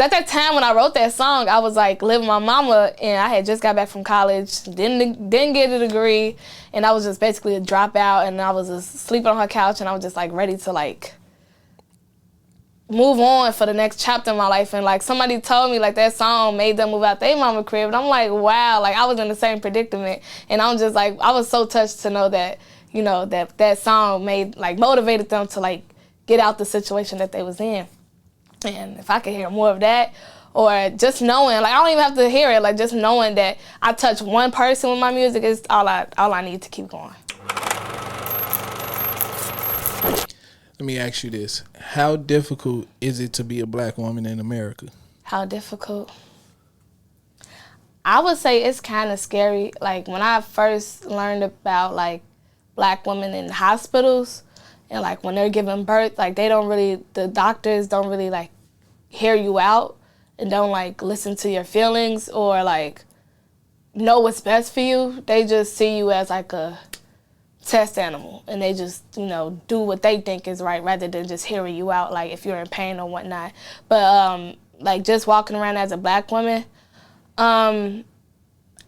At that time when I wrote that song, I was like living with my mama, and I had just got back from college, didn't get a degree, and I was just basically a dropout, and I was just sleeping on her couch, and I was just like ready to like move on for the next chapter in my life. And like somebody told me like that song made them move out their mama crib, and I'm like, wow, like I was in the same predicament, and I'm just like, I was so touched to know that, you know, that song made like motivated them to like get out the situation that they was in. And if I could hear more of that, or just knowing, like I don't even have to hear it, like just knowing that I touch one person with my music is all I need to keep going. Let me ask you this. How difficult is it to be a black woman in America? How difficult? I would say it's kind of scary. Like when I first learned about like black women in hospitals, and like when they're giving birth, like the doctors don't really like hear you out and don't like listen to your feelings or like know what's best for you. They just see you as like a test animal, and they just, you know, do what they think is right rather than just hearing you out like if you're in pain or whatnot. But like just walking around as a black woman, I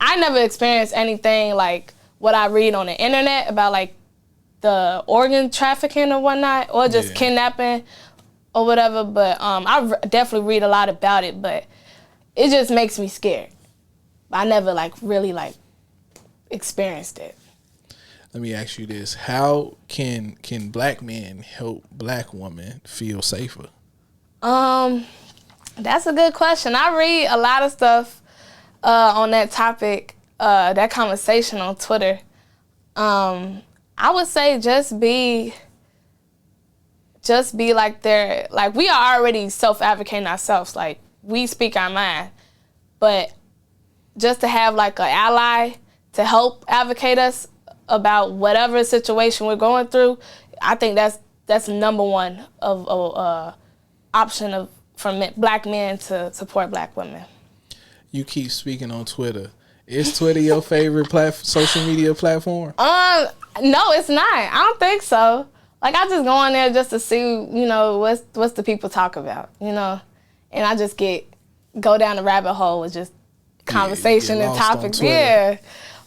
never experienced anything like what I read on the internet about like the organ trafficking or whatnot, or just kidnapping or whatever. But I definitely read a lot about it, but it just makes me scared. I never like really like experienced it. Let me ask you this. How can black men help black women feel safer? That's a good question. I read a lot of stuff on that topic, that conversation on Twitter. I would say just be like like we are already self-advocating ourselves. Like we speak our mind, but just to have like an ally to help advocate us about whatever situation we're going through, I think that's number one of option for black men to support black women. You keep speaking on Twitter. Is Twitter your favorite social media platform? No, it's not. I don't think so. Like I just go on there just to see, you know, what's the people talk about, you know, and I just go down the rabbit hole with just conversation and topics. Yeah,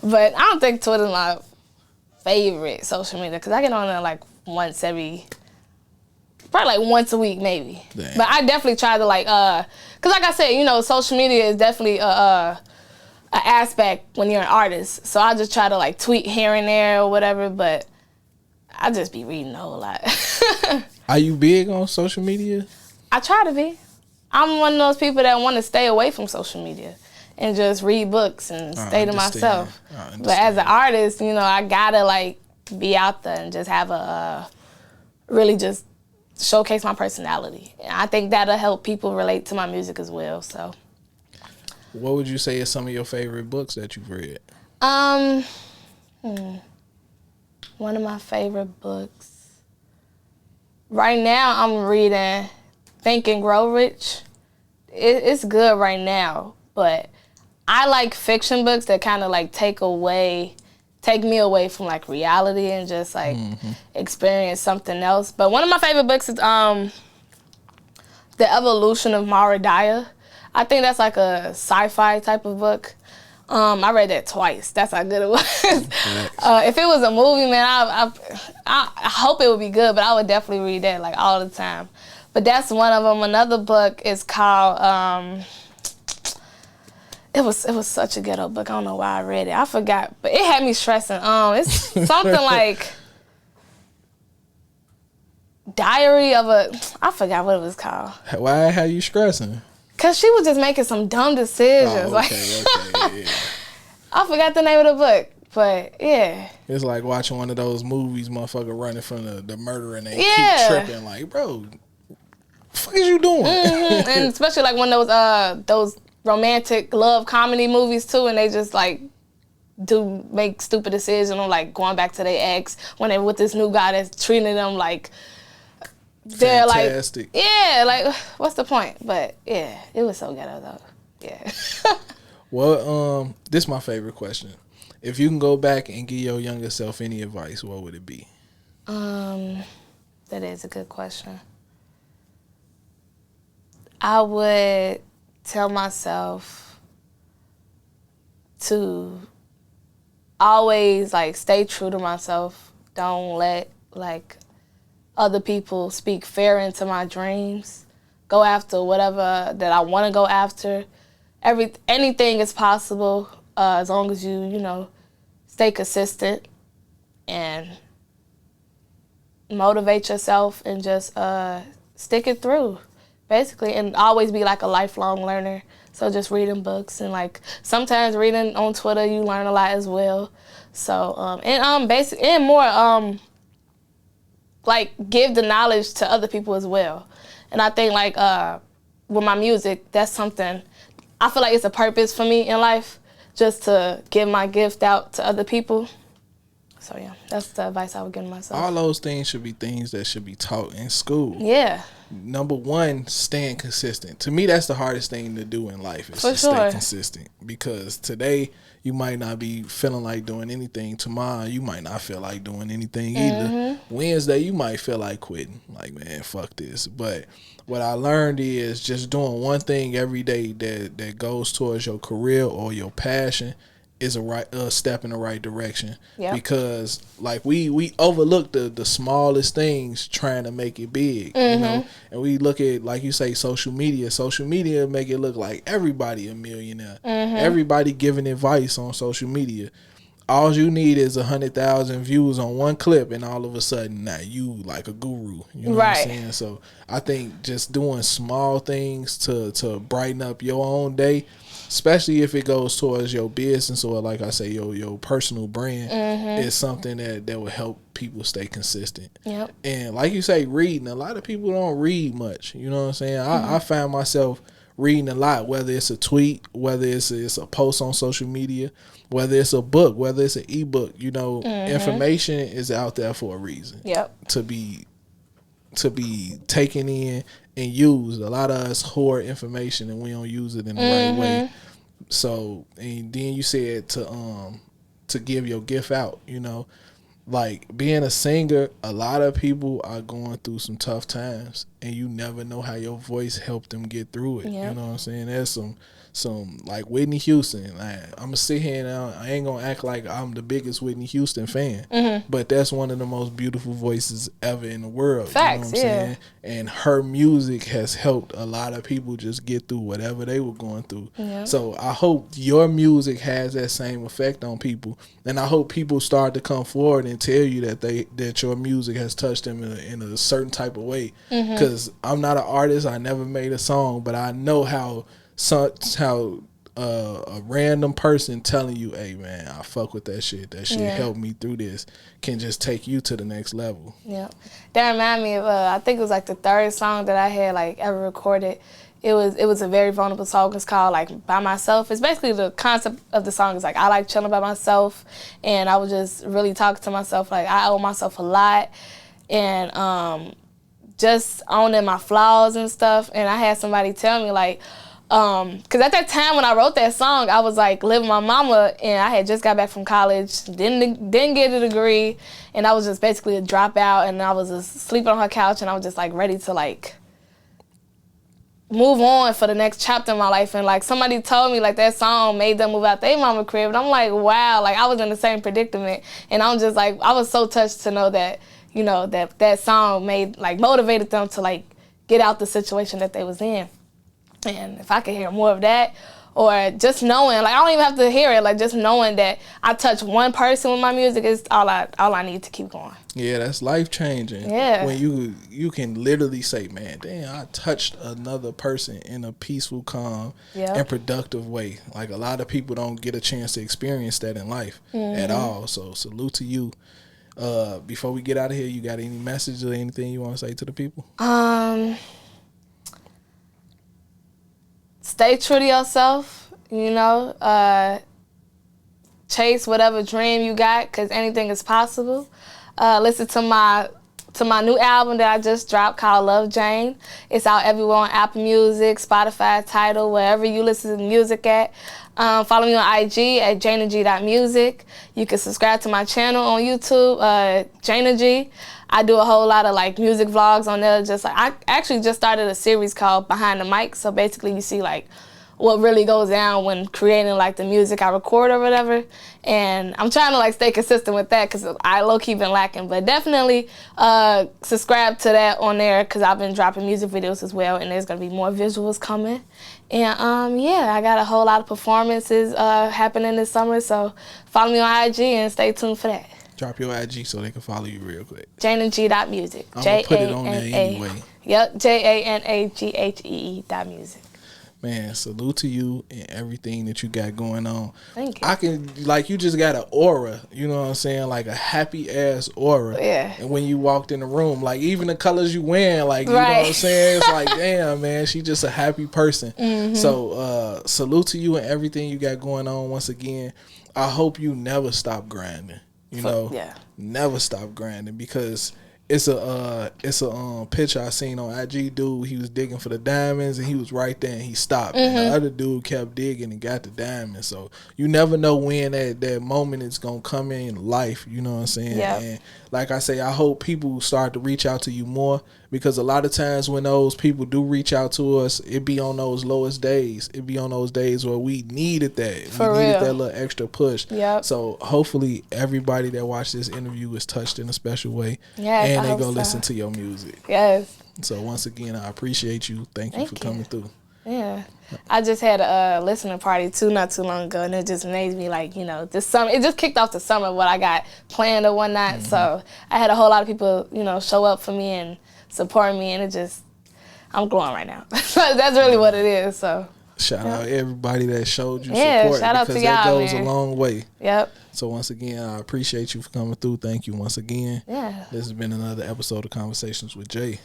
but I don't think Twitter's my favorite social media because I get on there like probably like once a week maybe. Damn. But I definitely try to like, cause like I said, you know, social media is definitely an aspect when you're an artist. So I just try to like tweet here and there or whatever, but I just be reading a whole lot. Are you big on social media? I try to be. I'm one of those people that want to stay away from social media and just read books and stay to myself. But as an artist, you know, I gotta like be out there and just have really just showcase my personality. And I think that'll help people relate to my music as well. So, what would you say is some of your favorite books that you've read? One of my favorite books right now, I'm reading Think and Grow Rich. It's good right now, but I like fiction books that kind of like take me away from like reality and just like experience something else. But one of my favorite books is The Evolution of Mara Dyer. I think that's like a sci-fi type of book. I read that twice. That's how good it was. If it was a movie, man, I hope it would be good, but I would definitely read that like all the time. But that's one of them. Another book is called, it was such a ghetto book. I don't know why I read it. I forgot, but it had me stressing. It's something like Diary of I forgot what it was called. Why had you stressing? Cause she was just making some dumb decisions. Okay, yeah. I forgot the name of the book, but yeah. It's like watching one of those movies, motherfucker running from the murder and they keep tripping. Like, bro, what the fuck is you doing? And especially like when those romantic love comedy movies too, and they just like do make stupid decisions on like going back to their ex when they're with this new guy that's treating them like they're fantastic. Like, yeah, like what's the point? But yeah, it was so ghetto though. Yeah. Well, this is my favorite question. If you can go back and give your younger self any advice, what would it be? That is a good question. I would tell myself to always, like, stay true to myself. Don't let, like, other people speak fear into my dreams. Go after whatever that I want to go after. Anything is possible as long as you stay consistent and motivate yourself and just stick it through, basically, and always be like a lifelong learner. So just reading books and like sometimes reading on Twitter, you learn a lot as well. So and more like give the knowledge to other people as well. And I think like with my music, that's something I feel like it's a purpose for me in life, just to give my gift out to other people. So yeah, that's the advice I would give myself. All those things should be things that should be taught in school. Yeah. Number one, staying consistent. To me, that's the hardest thing to do in life is to stay consistent. Because today you might not be feeling like doing anything. Tomorrow you might not feel like doing anything either. Wednesday you might feel like quitting. Like, man, fuck this. But what I learned is just doing one thing every day that goes towards your career or your passion is a step in the right direction. Yep. Because like we overlook the smallest things trying to make it big, you know. And we look at, like you say, social media make it look like everybody a millionaire. Everybody giving advice on social media. All you need is 100,000 views on one clip, and all of a sudden now you like a guru. You know what I'm saying? So I think just doing small things to brighten up your own day, especially if it goes towards your business or, like I say, your personal brand, is something that will help people stay consistent. Yep. And like you say, reading. A lot of people don't read much. You know what I'm saying? I found myself reading a lot, whether it's a tweet, whether it's a post on social media, whether it's a book, whether it's an ebook. You know, information is out there for a reason. Yep. To be taken in and used. A lot of us hoard information and we don't use it in the right way. So, and then you said to give your gift out, you know. Like being a singer, a lot of people are going through some tough times and you never know how your voice helped them get through it. Yep. You know what I'm saying? There's some like Whitney Houston. I'm gonna sit here and I ain't gonna act like I'm the biggest Whitney Houston fan, but that's one of the most beautiful voices ever in the world. Facts, you know what I'm saying? And her music has helped a lot of people just get through whatever they were going through. Yep. So I hope your music has that same effect on people, and I hope people start to come forward and tell you that your music has touched them in a certain type of way. Because I'm not an artist, I never made a song, but I know how a random person telling you, hey man, I fuck with that shit helped me through this, can just take you to the next level. Yeah, that remind me of I think it was like the third song that I had like ever recorded. It was a very vulnerable song. It's called like By Myself. It's basically, the concept of the song is like I like chilling by myself, and I was just really talking to myself like I owe myself a lot, and just owning my flaws and stuff. And I had somebody tell me like, because at that time when I wrote that song, I was like living with my mama, and I had just got back from college, didn't get a degree, and I was just basically a dropout, and I was just sleeping on her couch, and I was just like ready to like move on for the next chapter in my life. And like somebody told me like that song made them move out their mama crib, and I'm like, wow, like I was in the same predicament, and I'm just like, I was so touched to know that, you know, that song motivated them to like get out the situation that they was in. And if I could hear more of that, or just knowing, like I don't even have to hear it, like just knowing that I touch one person with my music is all I need to keep going. Yeah, that's life changing. Yeah. When you can literally say, man, damn, I touched another person in a peaceful, calm, and productive way. Like a lot of people don't get a chance to experience that in life at all. So salute to you. Before we get out of here, you got any message or anything you want to say to the people? Stay true to yourself, you know. Chase whatever dream you got, because anything is possible. Listen to my to my new album that I just dropped called Love Jane. It's out everywhere on Apple Music, Spotify, Tidal, wherever you listen to music at. Follow me on IG at janag.music. You can subscribe to my channel on YouTube, Jana Ghee. I do a whole lot of like music vlogs on there. Just like I actually just started a series called Behind the Mic. So basically, you see like what really goes down when creating like the music I record or whatever. And I'm trying to like stay consistent with that because I low-key been lacking. But definitely subscribe to that on there because I've been dropping music videos as well, and there's gonna be more visuals coming. And yeah, I got a whole lot of performances happening this summer. So follow me on IG and stay tuned for that. Drop your IG so they can follow you real quick. janag.music. I'm gonna put it on there anyway. Yep, JANAGHEE.music. Man, salute to you and everything that you got going on. Thank you. I can, like, you just got an aura, you know what I'm saying? Like a happy ass aura. Yeah. And when you walked in the room, like even the colors you wearing, like, you know what I'm saying? It's like, damn, man, she just a happy person. Mm-hmm. So, salute to you and everything you got going on once again. I hope you never stop grinding, you know? Yeah. Never stop grinding because it's a picture I seen on IG. Dude, he was digging for the diamonds and he was right there and he stopped. Mm-hmm. And the other dude kept digging and got the diamonds. So you never know when that moment is gonna come in life. You know what I'm saying? Yeah. And like I say, I hope people start to reach out to you more because a lot of times when those people do reach out to us, it be on those lowest days. It be on those days where we needed that. For we needed real. that little extra push. Yep. So hopefully everybody that watched this interview is touched in a special way. Yes, and they go listen to your music. Yes. So once again, I appreciate you. Thank you for coming through. Yeah. I just had a listening party not too long ago, and it just made me like, you know, this summer, it just kicked off the summer what I got planned or whatnot. Mm-hmm. So I had a whole lot of people, you know, show up for me and support me, and it just, I'm glowing right now. That's really what it is. So shout out everybody that showed you support. Shout out to y'all, that goes man. a long way. Yep. So once again, I appreciate you for coming through. Thank you once again. Yeah. This has been another episode of Conversations with Jay.